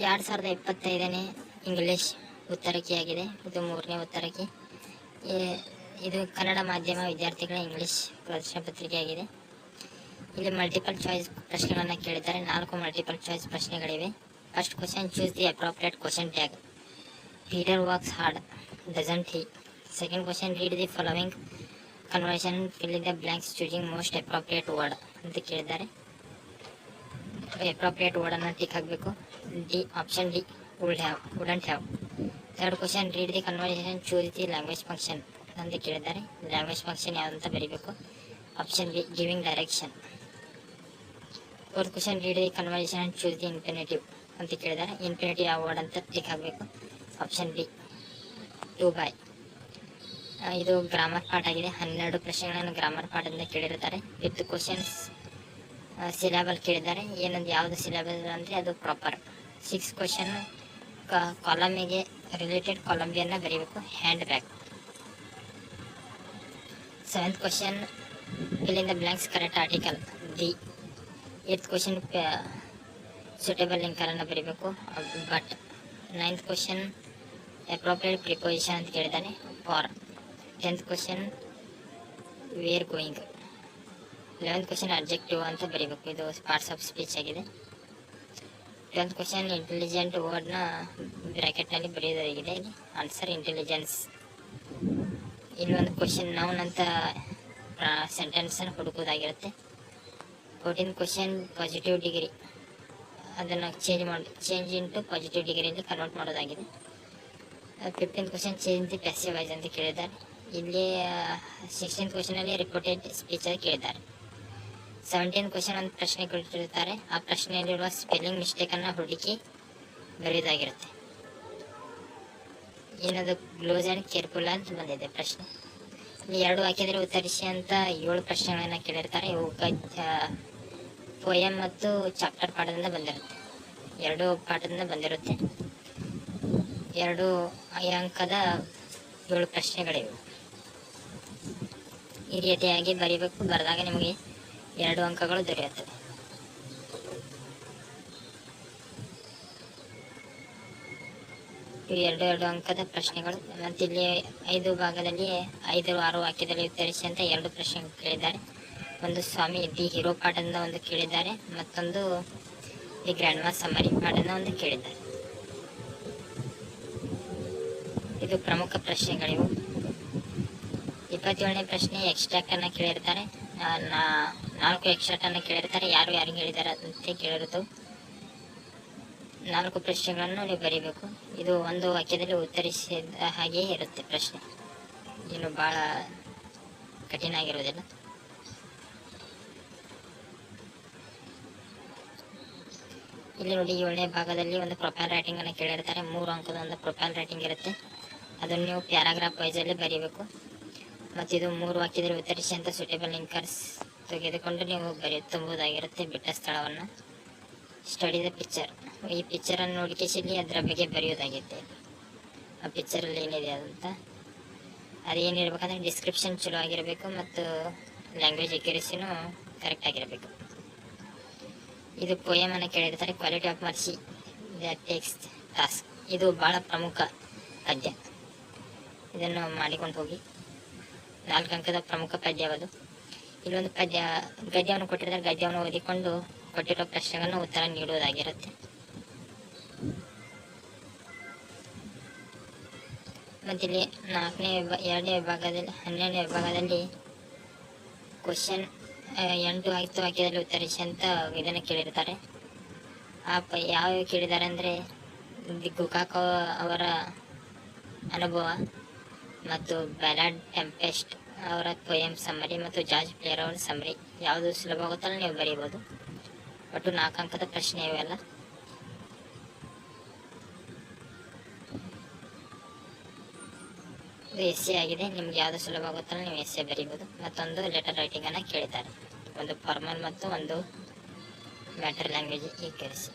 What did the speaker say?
2025ನೇ English ಉತ್ತರಕ್ಕಿಯಾಗಿದೆ. ಇದು 3ನೇ ಉತ್ತರಕ್ಕೆ. ಇದು ಕನ್ನಡ ಮಾಧ್ಯಮ ವಿದ್ಯಾರ್ಥಿಗಳ ಇಂಗ್ಲಿಷ್ ಪ್ರಶ್ನೆ ಪತ್ರಿಕೆಯಾಗಿದೆ. ಇಲ್ಲಿ ಮಲ್ಟಿಪಲ್ ಚಾಯ್ಸ್ ಪ್ರಶ್ನೆಗಳನ್ನು ಕೇಳಿದ್ದಾರೆ. 4 ಮಲ್ಟಿಪಲ್ ಚಾಯ್ಸ್ ಪ್ರಶ್ನೆಗಳಿವೆ. First question, choose the appropriate question tag. Reader works hard, doesn't he? Second question, read the following conversation, fill in the blanks choosing most appropriate word ಅಂತ ಕೇಳಿದ್ದಾರೆ. Appropriate word ಅನ್ನು tick ಹಾಕಬೇಕು. Option D, would have, wouldn't have. Third question, read the conversation, choose the language function ಅಂತ ಕೇಳಿದ್ದಾರೆ. Language function ಯಾವುದಂತ ಬರೀಬೇಕು. Option B, giving direction. Fourth question, read the conversation, choose the infinitive ಅಂತ ಕೇಳಿದ್ದಾರೆ. Infinitive ಯಾವ word ಅಂತ tick ಹಾಕಬೇಕು. Option B, to buy. ಇದು ಗ್ರಾಮರ್ ಪಾರ್ಟ್ ಆಗಿದೆ. 12 ಪ್ರಶ್ನೆಗಳನ್ನು ಗ್ರಾಮರ್ ಪಾರ್ಟಿಂದ ಕೇಳಿರ್ತಾರೆ. ಫಿಫ್ತ್ ಕ್ವಶನ್ಸ್ ಸಿಲೆಬಲ್ ಕೇಳಿದ್ದಾರೆ. ಏನಂದ್ರೆ ಯಾವುದು ಸಿಲೆಬಲ್ ಅಂದರೆ ಅದು ಪ್ರಾಪರ್. 6 ಕ್ವಶನ್ ಕಾಲಮಿಗೆ ರಿಲೇಟೆಡ್ ಕಾಲಂಬಿಯನ್ನು ಬರೀಬೇಕು. Hand bag. 7th question, fill in the blanks correct article, the. 8th question, suitable ಲಿಂಕರನ್ನು ಬರೀಬೇಕು, but. 9th question, appropriate preposition ಅಂತ ಕೇಳಿದ್ದಾನೆ, for. 10th question, where going. 11th question, objective ಅಂತ ಬರೀಬೇಕು. ಇದು ಪಾರ್ಟ್ಸ್ ಆಫ್ ಸ್ಪೀಚ್ ಆಗಿದೆ. 12th ಕ್ವಶನ್, ಇಂಟೆಲಿಜೆಂಟ್ ವರ್ಡ್ನ ಬ್ರ್ಯಾಕೆಟ್ನಲ್ಲಿ ಬರೆಯೋದಾಗಿದೆ. Answer intelligence. ಇನ್ನೊಂದು ಕ್ವಶನ್, ನೌನ್ ಅಂತ ಸೆಂಟೆನ್ಸನ್ನು ಹುಡುಕೋದಾಗಿರುತ್ತೆ. 14th ಕ್ವಶನ್, ಪಾಸಿಟಿವ್ ಡಿಗ್ರಿ, ಅದನ್ನು ಚೇಂಜ್ ಇಂಟು ಪಾಸಿಟಿವ್ ಡಿಗ್ರಿಯಲ್ಲಿ ಕನ್ವರ್ಟ್ ಮಾಡೋದಾಗಿದೆ. 15th question, change the passive voice ಅಂತ ಕೇಳಿದ್ದಾರೆ. ಇಲ್ಲಿ 16th ಕ್ವಶನಲ್ಲಿ ರಿಪೋರ್ಟೆಡ್ ಸ್ಪೀಚ್ ಅಂತ ಕೇಳಿದ್ದಾರೆ. 17th ಕ್ವಶನ್, ಒಂದು ಪ್ರಶ್ನೆ ಕೊಟ್ಟಿರ್ತಾರೆ. ಆ ಪ್ರಶ್ನೆಯಲ್ಲಿರುವ ಸ್ಪೆಲ್ಲಿಂಗ್ ಮಿಸ್ಟೇಕನ್ನು ಹುಡುಕಿ ಬರೆಯೋದಾಗಿರುತ್ತೆ. ಏನದು ಕ್ಲೋಸ್ ಆ್ಯಂಡ್ ಕೇರ್ಫುಲ್ ಅಂತ ಬಂದಿದೆ ಪ್ರಶ್ನೆ. ಇಲ್ಲಿ 2 ವಾಕ್ಯದಲ್ಲಿ ಉತ್ತರಿಸಿ ಅಂತ 7 ಪ್ರಶ್ನೆಗಳನ್ನು ಕೇಳಿರ್ತಾರೆ. ಇವು ಪೋಯಮ್ ಮತ್ತು ಚಾಪ್ಟರ್ ಪಾಠದಿಂದ ಬಂದಿರುತ್ತೆ. 2 ಪಾಠದಿಂದ ಬಂದಿರುತ್ತೆ. 2 ಅಂಕದ 7 ಪ್ರಶ್ನೆಗಳಿವೆ. ಈ ರೀತಿಯಾಗಿ ಬರೀಬೇಕು. ಬರೆದಾಗ ನಿಮಗೆ 2 ಅಂಕಗಳು ದೊರೆಯುತ್ತವೆ. ಇವು 2 ಅಂಕದ ಪ್ರಶ್ನೆಗಳು. ಮತ್ತು ಇಲ್ಲಿ 5 ಭಾಗದಲ್ಲಿ 5-6 ವಾಕ್ಯದಲ್ಲಿ ಉತ್ತರಿಸಿ ಅಂತ 2 ಪ್ರಶ್ನೆ ಕೇಳಿದ್ದಾರೆ. ಒಂದು ಸ್ವಾಮಿ ದಿ ಹೀರೋ ಪಾಠದಿಂದ ಒಂದು ಕೇಳಿದ್ದಾರೆ. ಮತ್ತೊಂದು ದಿ ಗ್ರ್ಯಾಂಡ್ ಮಾಸ್ ಸಮ್ಮರಿ ಪಾಠದಿಂದ ಒಂದು ಕೇಳಿದ್ದಾರೆ. ಇದು ಪ್ರಮುಖ ಪ್ರಶ್ನೆಗಳಿವು. 27ನೇ ಪ್ರಶ್ನೆ, ಎಕ್ಸ್ಟ್ರಾಕ್ಟ್ ಅನ್ನು ಕೇಳಿರ್ತಾರೆ. 4 ಎಕ್ಸ್ಟ್ರಾಕ್ಟ್ ಅನ್ನು ಕೇಳಿರ್ತಾರೆ. ಯಾರು ಹೇಳಿದ್ದಾರೆ ಅಂತ ಕೇಳಿರುತ್ತವೆ. 4 ಪ್ರಶ್ನೆಗಳನ್ನು ನೀವು ಬರೀಬೇಕು. ಇದು ಒಂದು ವಾಕ್ಯದಲ್ಲಿ ಉತ್ತರಿಸಿದ ಹಾಗೆಯೇ ಇರುತ್ತೆ ಪ್ರಶ್ನೆ. ಇನ್ನು ಭಾಳ ಕಠಿಣ ಆಗಿರೋದಿಲ್ಲ. ಇಲ್ಲಿ ನೋಡಿ, 7ನೇ ಭಾಗದಲ್ಲಿ ಒಂದು ಪ್ರೊಫೈಲ್ ರೈಟಿಂಗ್ ಅನ್ನು ಕೇಳಿರ್ತಾರೆ. 3 ಅಂಕದ ಒಂದು ಪ್ರೊಫೈಲ್ ರೈಟಿಂಗ್ ಇರುತ್ತೆ. ಅದನ್ನು ನೀವು ಪ್ಯಾರಾಗ್ರಾಫ್ ವೈಸಲ್ಲಿ ಬರೀಬೇಕು. ಮತ್ತು ಇದು 3 ವಾಕ್ಯದಲ್ಲಿ ಉತ್ತರಿಸಿ ಅಂತ ಸೂಟೇಬಲ್ ಲಿಂಕರ್ಸ್ ತೆಗೆದುಕೊಂಡು ನೀವು ತುಂಬುವುದಾಗಿರುತ್ತೆ ಬಿಟ್ಟ ಸ್ಥಳವನ್ನು. Study the picture. ಈ ಪಿಕ್ಚರನ್ನು ನೋಡಿಕೆಸಿಲ್ಲಿ ಅದರ ಬಗ್ಗೆ ಬರೆಯೋದಾಗಿದೆ. ಆ ಪಿಕ್ಚರಲ್ಲಿ ಏನಿದೆ ಅದಂತ. ಅದೇನಿರ್ಬೇಕಂದ್ರೆ ಡಿಸ್ಕ್ರಿಪ್ಷನ್ ಚಲೋ ಆಗಿರಬೇಕು ಮತ್ತು ಲ್ಯಾಂಗ್ವೇಜ್ ಎಕ್ಯುರಸಿನೂ ಕರೆಕ್ಟ್ ಆಗಿರಬೇಕು. ಇದು ಪೋಯಮನ್ನು ಕೇಳಿರ್ತಾರೆ. Quality of mercy that takes task. ಇದು ಭಾಳ ಪ್ರಮುಖ ಪದ್ಯ. ಇದನ್ನು ಮಾಡಿಕೊಂಡು ಹೋಗಿ. 4 ಅಂಕದ ಪ್ರಮುಖ ಪದ್ಯವದು. ಇಲ್ಲೊಂದು ಗದ್ಯವನ್ನು ಕೊಟ್ಟಿರ್ತಾರೆ. ಗದ್ಯವನ್ನು ಓದಿಕೊಂಡು ಕೊಟ್ಟಿರೋ ಪ್ರಶ್ನೆಗಳನ್ನು ಉತ್ತರ ನೀಡುವುದಾಗಿರುತ್ತೆ. ಮತ್ತು ಇಲ್ಲಿ 2ನೇ ವಿಭಾಗದಲ್ಲಿ 12ನೇ ವಿಭಾಗದಲ್ಲಿ ಕ್ವಶನ್ 8 ವಾಕ್ಯದಲ್ಲಿ ಉತ್ತರಿಸಿ ಅಂತ ಇದನ್ನು ಕೇಳಿರ್ತಾರೆ. ಯಾವ ಕೇಳಿದ್ದಾರೆ ಅಂದರೆ ದಿ ಗುಕಾಕ್ ಅವರ ಅನುಭವ ಮತ್ತು ಬ್ಯಾಲಾಡ್ ಟೆಂಪೆಸ್ಟ್ ಅವರ ಪೋಯಮ್ ಸಮ್ಮರಿ ಮತ್ತು ಜಾರ್ಜ್ ಪ್ಲೇಯರ್ ಅವರ ಸಮ್ಮರಿ. ಯಾವುದು ಸುಲಭ ಆಗುತ್ತಲ್ಲ ನೀವು ಬರೀಬೋದು. ಒಟ್ಟು 4 ಅಂಕದ ಪ್ರಶ್ನೆ ಇವೆಲ್ಲ. ಇದು ಎಸ್ಸೆ ಆಗಿದೆ. ನಿಮ್ಗೆ ಯಾವುದು ಸುಲಭ ಆಗುತ್ತಲ್ಲ ನೀವು ಎಸ್ಸೆ ಬರೀಬೋದು. ಮತ್ತೊಂದು ಲೆಟರ್ ರೈಟಿಂಗನ್ನು ಕೇಳಿದ್ದಾರೆ. ಒಂದು ಫಾರ್ಮಲ್ ಮತ್ತು ಒಂದು ಮ್ಯಾಟರ್ ಲ್ಯಾಂಗ್ವೇಜ್ ಈ ಕೆಲಸ.